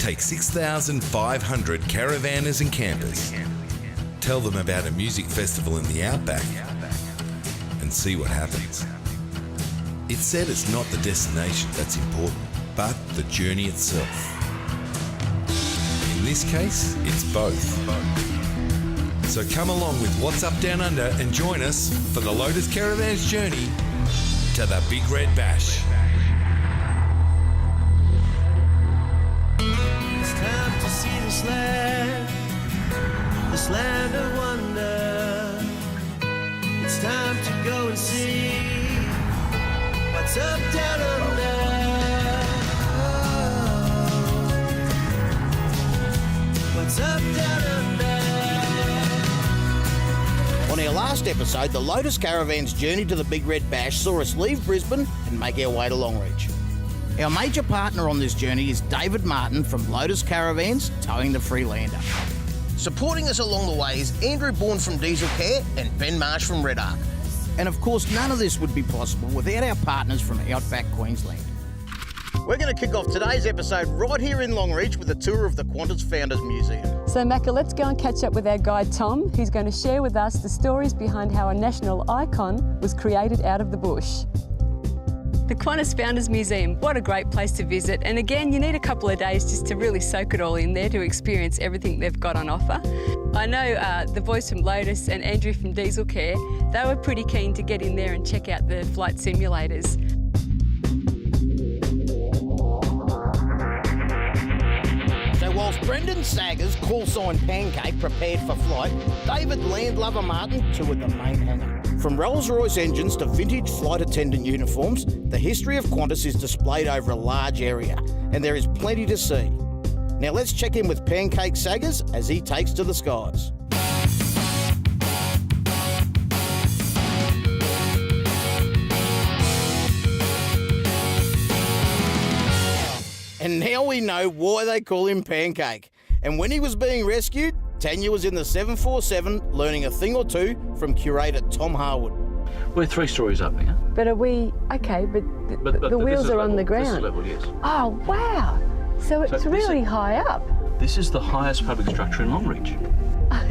Take 6,500 caravanners and campers. Tell them about a music festival in the Outback and see what happens. It's said it's not the destination that's important, but the journey itself. In this case, it's both. So come along with What's Up Down Under and join us for the Lotus Caravan's journey to the Big Red Bash. It's time to see this land of wonder. It's time to go and see what's up down under. What's up down under. On our last episode, the Lotus Caravan's journey to the Big Red Bash saw us leave Brisbane and make our way to Longreach. Our major partner on this journey is David Martin from Lotus Caravans, towing the Freelander. Supporting us along the way is Andrew Bourne from Diesel Care and Ben Marsh from Red Arc. And of course, none of this would be possible without our partners from Outback Queensland. We're going to kick off today's episode right here in Longreach with a tour of the Qantas Founders Museum. So Macca, let's go and catch up with our guide Tom, who's going to share with us the stories behind how a national icon was created out of the bush. The Qantas Founders Museum, what a great place to visit. And again, you need a couple of days just to really soak it all in there to experience everything they've got on offer. I know the boys from Lotus and Andrew from Diesel Care, they were pretty keen to get in there and check out the flight simulators. So whilst Brendan Saggers, call sign Pancake, prepared for flight, David Landlover Martin toured the main hangar. From Rolls-Royce engines to vintage flight attendant uniforms, the history of Qantas is displayed over a large area, and there is plenty to see. Now let's check in with Pancake Saggers as he takes to the skies. And now we know why they call him Pancake. And when he was being rescued, Tanya was in the 747 learning a thing or two from curator Tom Harwood. We're 3 stories up now. But are we, okay, but the wheels are on the ground. This is level, yes. Oh, wow. So it's really high up. This is the highest public structure in Longreach.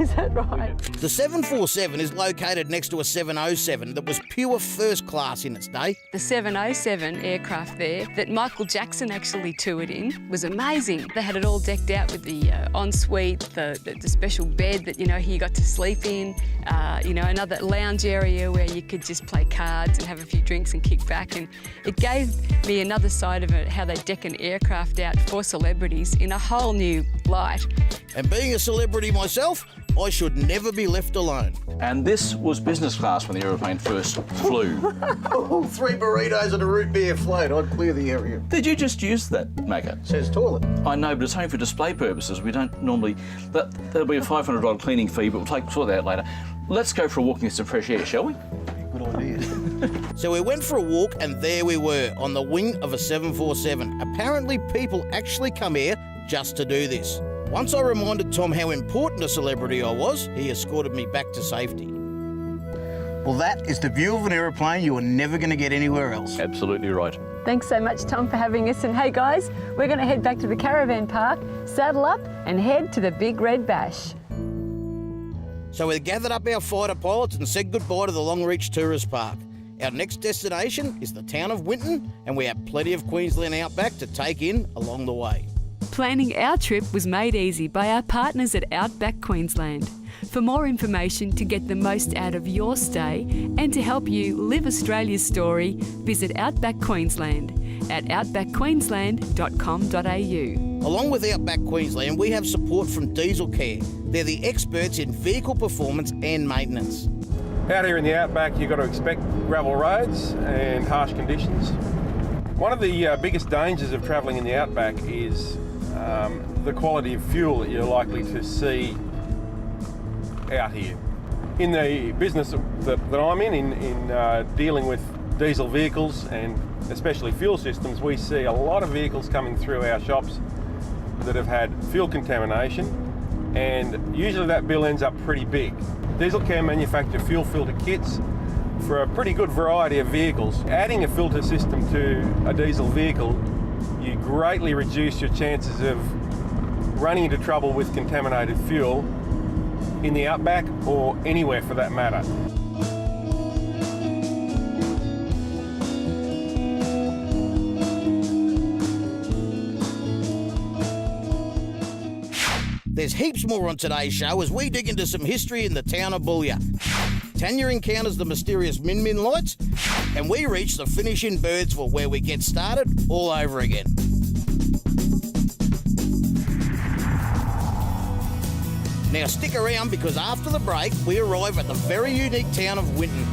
Is that right? The 747 is located next to a 707 that was pure first class in its day. The 707 aircraft there that Michael Jackson actually toured in was amazing. They had it all decked out with the ensuite, the special bed that, he got to sleep in, another lounge area where you could just play cards and have a few drinks and kick back. And it gave me another side of it, how they deck an aircraft out for celebrities in a whole new light. And being a celebrity myself, I should never be left alone. And this was business class when the aeroplane first flew. 3 burritos and a root beer float, I'd clear the area. Did you just use that, Macca? Says toilet. I know, but it's only for display purposes. We don't normally... That'll be a $500 cleaning fee, but we'll sort that out later. Let's go for a walk in some fresh air, shall we? Good idea. So we went for a walk and there we were, on the wing of a 747. Apparently people actually come here just to do this. Once I reminded Tom how important a celebrity I was, he escorted me back to safety. Well, that is the view of an aeroplane you are never going to get anywhere else. Absolutely right. Thanks so much, Tom, for having us. And hey, guys, we're going to head back to the caravan park, saddle up and head to the Big Red Bash. So we gathered up our fighter pilots and said goodbye to the Longreach Tourist Park. Our next destination is the town of Winton, and we have plenty of Queensland outback to take in along the way. Planning our trip was made easy by our partners at Outback Queensland. For more information to get the most out of your stay and to help you live Australia's story, visit Outback Queensland at outbackqueensland.com.au. Along with Outback Queensland, we have support from Diesel Care. They're the experts in vehicle performance and maintenance. Out here in the Outback, you've got to expect gravel roads and harsh conditions. One of the biggest dangers of travelling in the Outback is the quality of fuel that you're likely to see out here. In the business that I'm in dealing with diesel vehicles and especially fuel systems, we see a lot of vehicles coming through our shops that have had fuel contamination, and usually that bill ends up pretty big. Diesel Care manufacture fuel filter kits for a pretty good variety of vehicles. Adding a filter system to a diesel vehicle, you greatly reduce your chances of running into trouble with contaminated fuel in the Outback or anywhere for that matter. There's heaps more on today's show as we dig into some history in the town of Boulia. Tanya encounters the mysterious Min Min lights, and we reach the finish in Birdsville where we get started all over again. Now stick around because after the break we arrive at the very unique town of Winton.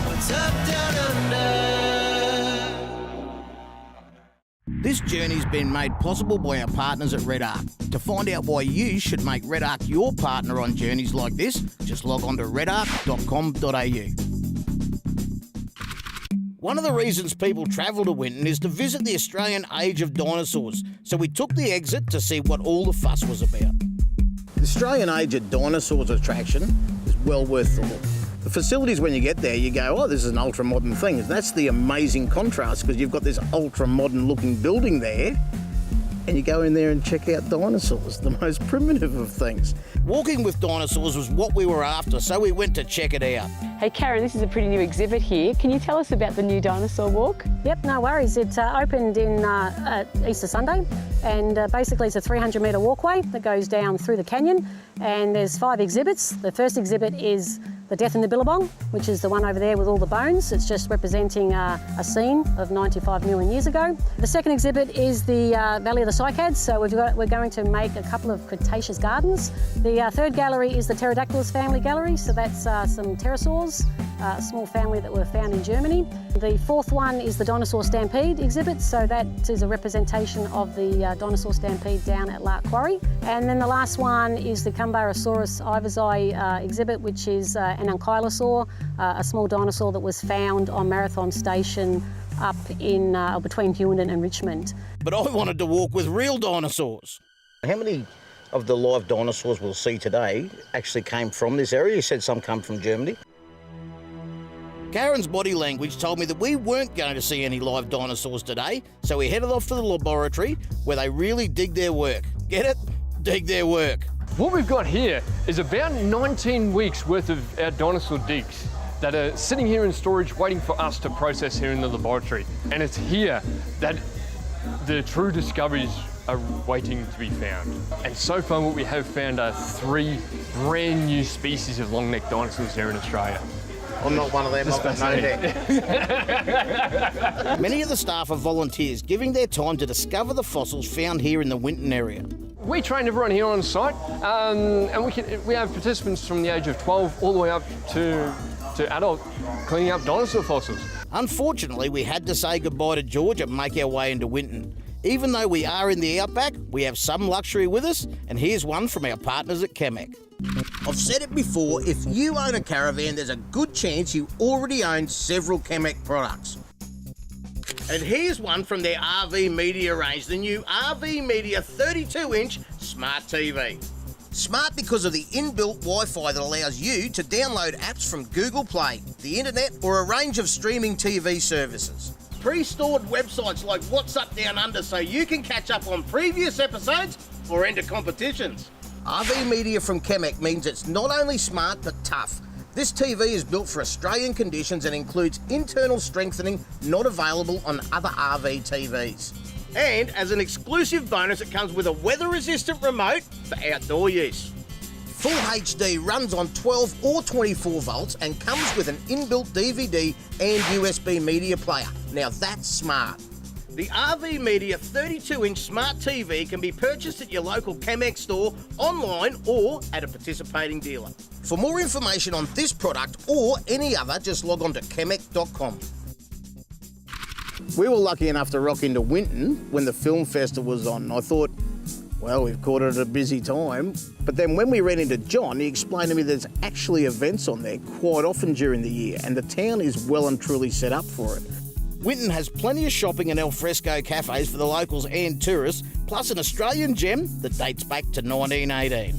What's up down under? This journey's been made possible by our partners at Red Arc. To find out why you should make Red Arc your partner on journeys like this, just log on to redarc.com.au. One of the reasons people travel to Winton is to visit the Australian age of dinosaurs, so we took the exit to see what all the fuss was about. The Australian age of dinosaurs attraction is well worth the look. The facilities, when you get there, you go, oh, this is an ultra-modern thing. And that's the amazing contrast, because you've got this ultra-modern looking building there, and you go in there and check out dinosaurs, the most primitive of things. Walking with dinosaurs was what we were after, so we went to check it out. Hey Karen, this is a pretty new exhibit here. Can you tell us about the new dinosaur walk? Yep, no worries. It opened in Easter Sunday, and basically it's a 300-metre walkway that goes down through the canyon, and there's 5 exhibits. The first exhibit is the Death in the Billabong, which is the one over there with all the bones. It's just representing a scene of 95 million years ago. The second exhibit is the Valley of the Cycads, so we're going to make a couple of Cretaceous gardens. The third gallery is the Pterodactylus family gallery, so that's some pterosaurs, a small family that were found in Germany. The fourth one is the Dinosaur Stampede exhibit, so that is a representation of the dinosaur stampede down at Lark Quarry. And then the last one is the Cumbarosaurus ivasi exhibit, which is an ankylosaur, a small dinosaur that was found on Marathon Station up in between Winton and Richmond. But I wanted to walk with real dinosaurs. How many of the live dinosaurs we'll see today actually came from this area? You said some come from Germany. Karen's body language told me that we weren't going to see any live dinosaurs today, so we headed off to the laboratory where they really dig their work. Get it? Dig their work. What we've got here is about 19 weeks worth of our dinosaur digs that are sitting here in storage waiting for us to process here in the laboratory. And it's here that the true discoveries are waiting to be found. And so far what we have found are 3 brand new species of long-necked dinosaurs here in Australia. I'm not one of them, I've got no neck. Many of the staff are volunteers, giving their time to discover the fossils found here in the Winton area. We train everyone here on site, and we have participants from the age of 12 all the way up to adult, cleaning up dinosaur fossils. Unfortunately, we had to say goodbye to George and make our way into Winton. Even though we are in the Outback, we have some luxury with us, and here's one from our partners at Qantas. I've said it before, if you own a Caravan, there's a good chance you already own several Qantas products. And here's one from their RV Media range, the new RV Media 32-inch Smart TV. Smart because of the inbuilt Wi-Fi that allows you to download apps from Google Play, the internet, or a range of streaming TV services. Pre-stored websites like What's Up Down Under so you can catch up on previous episodes or enter competitions. RV Media from Qantas means it's not only smart but tough. This TV is built for Australian conditions and includes internal strengthening not available on other RV TVs. And as an exclusive bonus, it comes with a weather-resistant remote for outdoor use. Full HD runs on 12 or 24 volts and comes with an inbuilt DVD and USB media player. Now that's smart. The RV Media 32-inch Smart TV can be purchased at your local Qantas store, online or at a participating dealer. For more information on this product or any other, just log on to qantas.com. We were lucky enough to rock into Winton when the film festival was on. I thought, well, we've caught it at a busy time. But then when we ran into John, he explained to me there's actually events on there quite often during the year, and the town is well and truly set up for it. Winton has plenty of shopping and alfresco cafes for the locals and tourists, plus an Australian gem that dates back to 1918.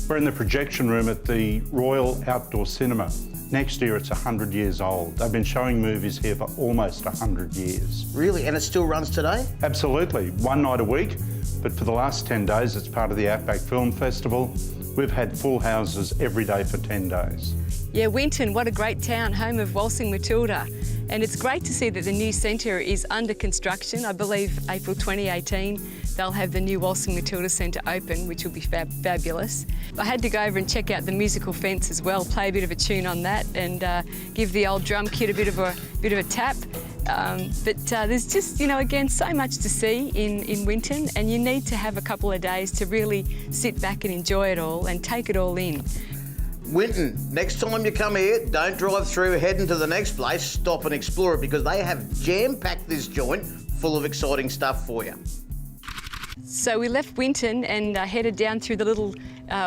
We're in the projection room at the Royal Outdoor Cinema. Next year it's 100 years old. They've been showing movies here for almost 100 years. Really? And it still runs today? Absolutely, one night a week, but for the last 10 days it's part of the Outback Film Festival. We've had full houses every day for 10 days. Yeah, Winton, what a great town, home of Waltzing Matilda. And it's great to see that the new centre is under construction. I believe April 2018 they'll have the new Waltzing Matilda Centre open, which will be fabulous. I had to go over and check out the musical fence as well, play a bit of a tune on that and give the old drum kit a bit of a tap. But there's just, you know, again, so much to see in Winton, and you need to have a couple of days to really sit back and enjoy it all and take it all in. Winton, next time you come here, don't drive through heading to the next place, stop and explore it because they have jam-packed this joint full of exciting stuff for you. So we left Winton and headed down through the little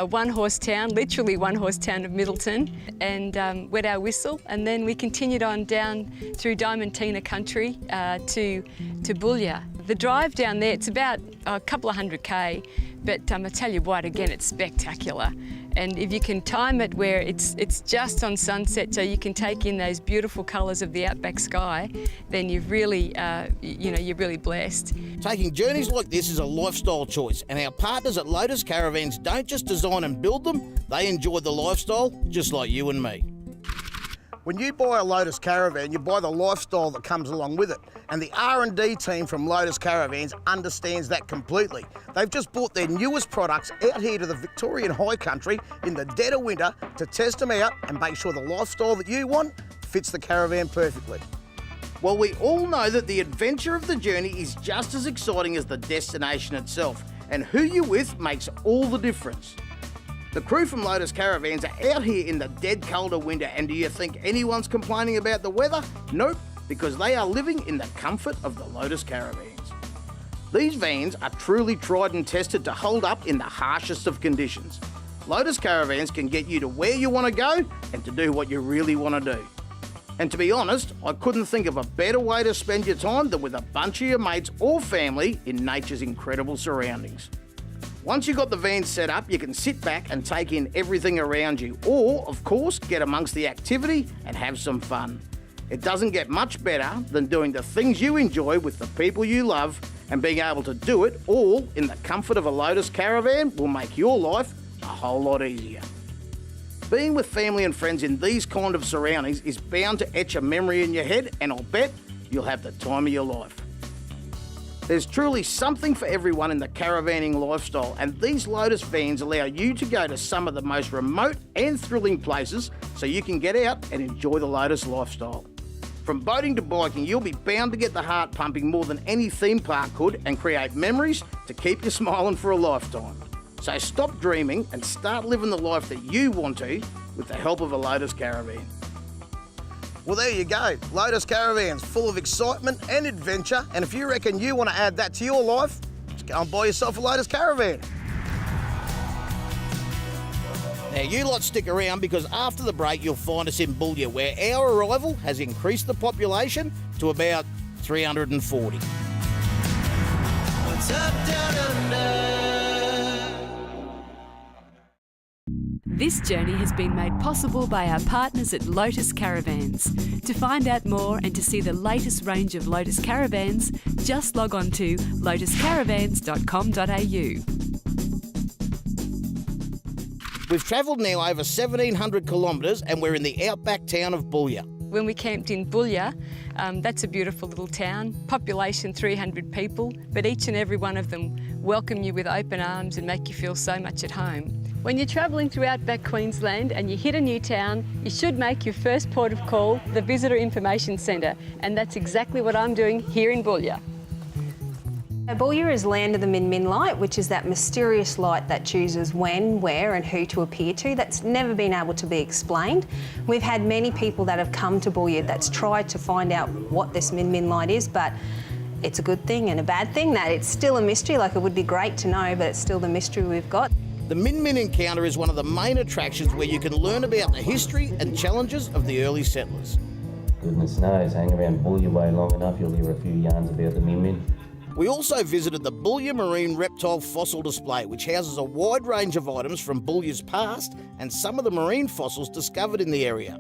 one-horse town, literally one-horse town of Middleton, and wet our whistle, and then we continued on down through Diamantina country to Boulia. The drive down there, it's about a couple of 100k, but I tell you what, again, it's spectacular. And if you can time it where it's just on sunset, so you can take in those beautiful colours of the outback sky, then you've really, you're really blessed. Taking journeys like this is a lifestyle choice, and our partners at Lotus Caravans don't just design and build them, they enjoy the lifestyle just like you and me. When you buy a Lotus Caravan, you buy the lifestyle that comes along with it. And the R&D team from Lotus Caravans understands that completely. They've just brought their newest products out here to the Victorian High Country in the dead of winter to test them out and make sure the lifestyle that you want fits the caravan perfectly. Well, we all know that the adventure of the journey is just as exciting as the destination itself, and who you're with makes all the difference. The crew from Lotus Caravans are out here in the dead cold of winter, and do you think anyone's complaining about the weather? Nope, because they are living in the comfort of the Lotus Caravans. These vans are truly tried and tested to hold up in the harshest of conditions. Lotus Caravans can get you to where you want to go and to do what you really want to do. And to be honest, I couldn't think of a better way to spend your time than with a bunch of your mates or family in nature's incredible surroundings. Once you've got the van set up, you can sit back and take in everything around you, or, of course, get amongst the activity and have some fun. It doesn't get much better than doing the things you enjoy with the people you love, and being able to do it all in the comfort of a Lotus Caravan will make your life a whole lot easier. Being with family and friends in these kind of surroundings is bound to etch a memory in your head, and I'll bet you'll have the time of your life. There's truly something for everyone in the caravanning lifestyle, and these Lotus vans allow you to go to some of the most remote and thrilling places so you can get out and enjoy the Lotus lifestyle. From boating to biking, you'll be bound to get the heart pumping more than any theme park could and create memories to keep you smiling for a lifetime. So stop dreaming and start living the life that you want to with the help of a Lotus Caravan. Well, there you go. Lotus Caravans, full of excitement and adventure. And if you reckon you want to add that to your life, just go and buy yourself a Lotus Caravan. Now, you lot stick around because after the break, you'll find us in Boulia, where our arrival has increased the population to about 340. What's up, down under? This journey has been made possible by our partners at Lotus Caravans. To find out more and to see the latest range of Lotus Caravans, just log on to lotuscaravans.com.au. We've travelled now over 1,700 kilometres and we're in the outback town of Boulia. When we camped in Boulia, that's a beautiful little town, population 300 people, but each and every one of them welcome you with open arms and make you feel so much at home. When you're travelling through outback Queensland and you hit a new town, you should make your first port of call the Visitor Information Centre, and that's exactly what I'm doing here in Boulia. Boulia is land of the Min Min light, which is that mysterious light that chooses when, where and who to appear to. That's never been able to be explained. We've had many people that have come to Boulia that's tried to find out what this Min Min light is, but it's a good thing and a bad thing that it's still a mystery. Like, it would be great to know, but it's still the mystery we've got. The Min Min Encounter is one of the main attractions where you can learn about the history and challenges of the early settlers. Goodness knows, hang around Boulia way long enough, you'll hear a few yarns about the Min Min. We also visited the Boulia Marine Reptile Fossil Display, which houses a wide range of items from Boulia's past and some of the marine fossils discovered in the area.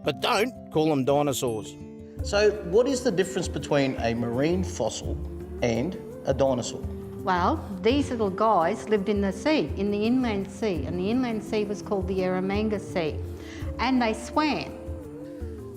but don't call them dinosaurs. So what is the difference between a marine fossil and a dinosaur? Well, these little guys lived in the sea, in the inland sea, and the inland sea was called the Eromanga Sea, and they swam.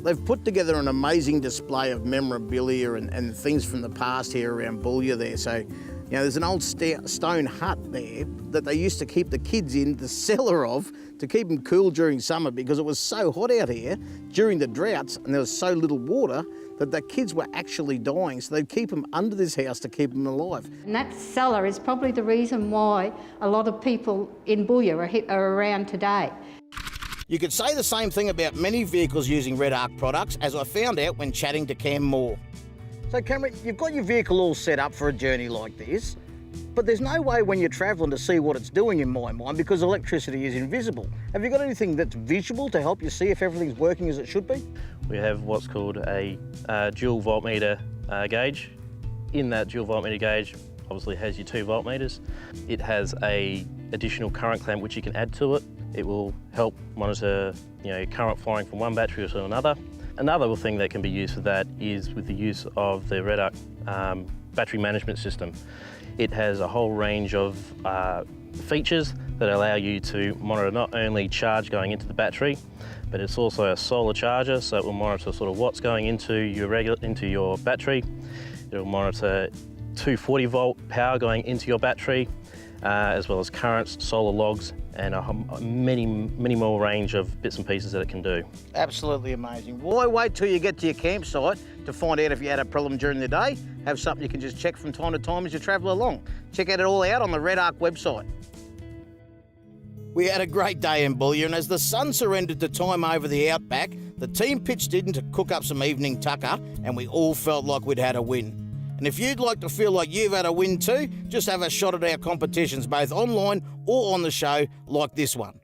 They've put together an amazing display of memorabilia and things from the past here around Boulia there. So, you know, there's an old stone hut there that they used to keep the kids in, the cellar of, to keep them cool during summer because it was so hot out here during the droughts and there was so little water that the kids were actually dying. So they'd keep them under this house to keep them alive. And that cellar is probably the reason why a lot of people in Boulia are around today. You could say the same thing about many vehicles using Red Arc products, as I found out when chatting to Cam Moore. So Cameron, you've got your vehicle all set up for a journey like this, but there's no way when you're travelling to see what it's doing in my mind because electricity is invisible. Have you got anything that's visual to help you see if everything's working as it should be? We have what's called a dual voltmeter gauge. In that dual voltmeter gauge, obviously has your 2 voltmeters. It has a additional current clamp which you can add to it. It will help monitor, current flowing from one battery to another. Another thing that can be used for that is with the use of the Red Arc battery management system. It has a whole range of features that allow you to monitor not only charge going into the battery, but it's also a solar charger, so it will monitor sort of what's going into your battery. It will monitor 240 volt power going into your battery, as well as currents, solar logs, and many more range of bits and pieces that it can do. Absolutely amazing. Why wait till you get to your campsite to find out if you had a problem during the day? Have something you can just check from time to time as you travel along. Check it all out on the Red Arc website. We had a great day in Boulia, and as the sun surrendered to time over the Outback, the team pitched in to cook up some evening tucker, and we all felt like we'd had a win. And if you'd like to feel like you've had a win too, just have a shot at our competitions, both online or on the show, like this one.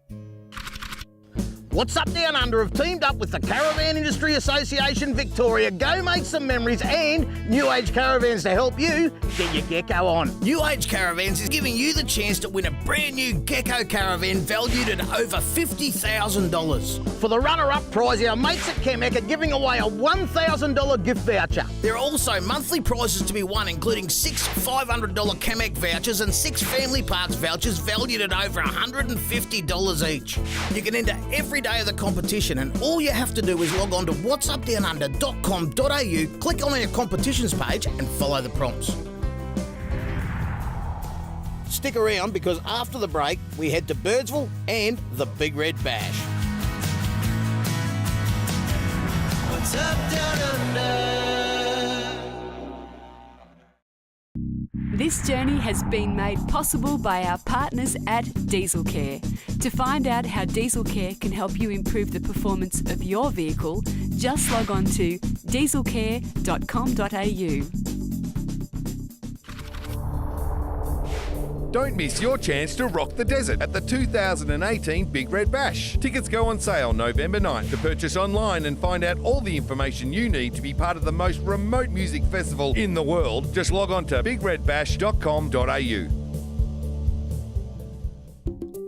What's Up Down Under have teamed up with the Caravan Industry Association Victoria. Go make some memories and New Age Caravans to help you get your gecko on. New Age Caravans is giving you the chance to win a brand new gecko caravan valued at over $50,000. For the runner-up prize, our mates at Chemek are giving away a $1,000 gift voucher. There are also monthly prizes to be won, including 6 $500 Chemek vouchers and 6 Family Parks vouchers valued at over $150 each. You can enter every day of the competition, and all you have to do is log on to whatsupdownunder.com.au, click on our competitions page and follow the prompts. Stick around because after the break we head to Birdsville and the Big Red Bash. What's up down under? This journey has been made possible by our partners at Diesel Care. To find out how Diesel Care can help you improve the performance of your vehicle, just log on to dieselcare.com.au. Don't miss your chance to rock the desert at the 2018 Big Red Bash. Tickets go on sale November 9th. To purchase online and find out all the information you need to be part of the most remote music festival in the world, just log on to bigredbash.com.au.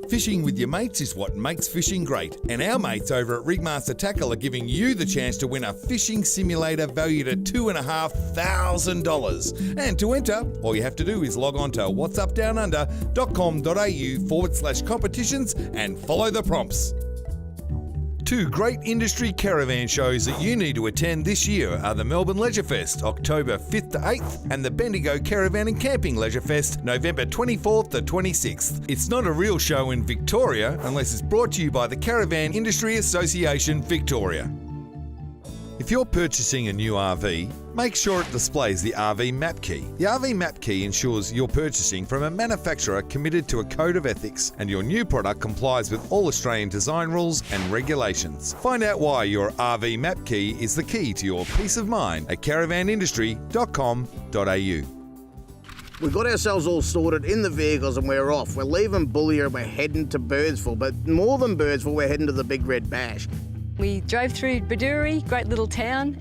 Fishing with your mates is what makes fishing great, and our mates over at Rigmaster Tackle are giving you the chance to win a fishing simulator valued at $2,500. And to enter, all you have to do is log on to whatsupdownunder.com.au/competitions and follow the prompts. 2 great industry caravan shows that you need to attend this year are the Melbourne Leisure Fest, October 5th to 8th, and the Bendigo Caravan and Camping Leisure Fest, November 24th to 26th. It's not a real show in Victoria unless it's brought to you by the Caravan Industry Association Victoria. If you're purchasing a new RV, make sure it displays the RV Map Key. The RV Map Key ensures you're purchasing from a manufacturer committed to a code of ethics and your new product complies with all Australian design rules and regulations. Find out why your RV Map Key is the key to your peace of mind at caravanindustry.com.au. We've got ourselves all sorted in the vehicles and we're off. We're leaving Boulia and we're heading to Birdsville, but more than Birdsville, we're heading to the Big Red Bash. We drove through Baduri, great little town.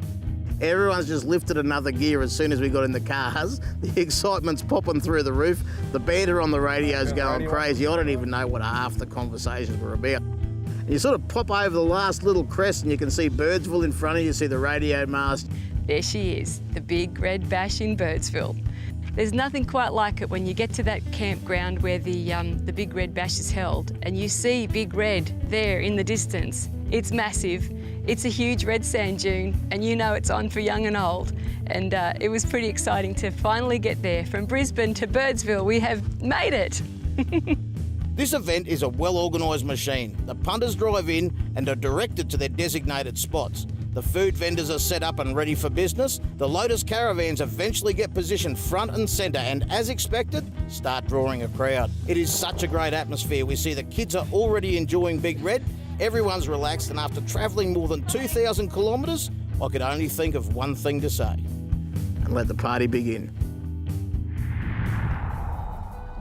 Everyone's just lifted another gear as soon as we got in the cars. The excitement's popping through the roof. The banter on the radio's going crazy. I don't even know what half the conversations were about. And you sort of pop over the last little crest and you can see Birdsville in front of you, see the radio mast. There she is, the Big Red Bash in Birdsville. There's nothing quite like it when you get to that campground where the Big Red Bash is held and you see Big Red there in the distance. It's massive. It's a huge red sand dune and you know it's on for young and old. And it was pretty exciting to finally get there. From Brisbane to Birdsville, we have made it. This event is a well-organised machine. The punters drive in and are directed to their designated spots. The food vendors are set up and ready for business. The Lotus Caravans eventually get positioned front and centre and, as expected, start drawing a crowd. It is such a great atmosphere. We see the kids are already enjoying Big Red. Everyone's relaxed, and after travelling more than 2,000 kilometres, I could only think of one thing to say. And let the party begin.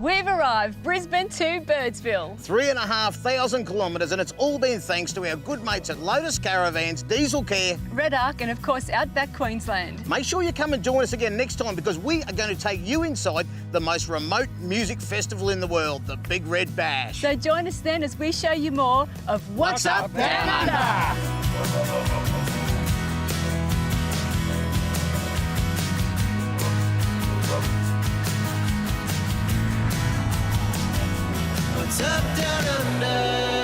We've arrived, Brisbane to Birdsville. 3,500 kilometres, and it's all been thanks to our good mates at Lotus Caravans, Diesel Care, Red Arc, and of course Outback Queensland. Make sure you come and join us again next time because we are going to take you inside the most remote music festival in the world, the Big Red Bash. So join us then as we show you more of What's Up Down Under. What's up down under?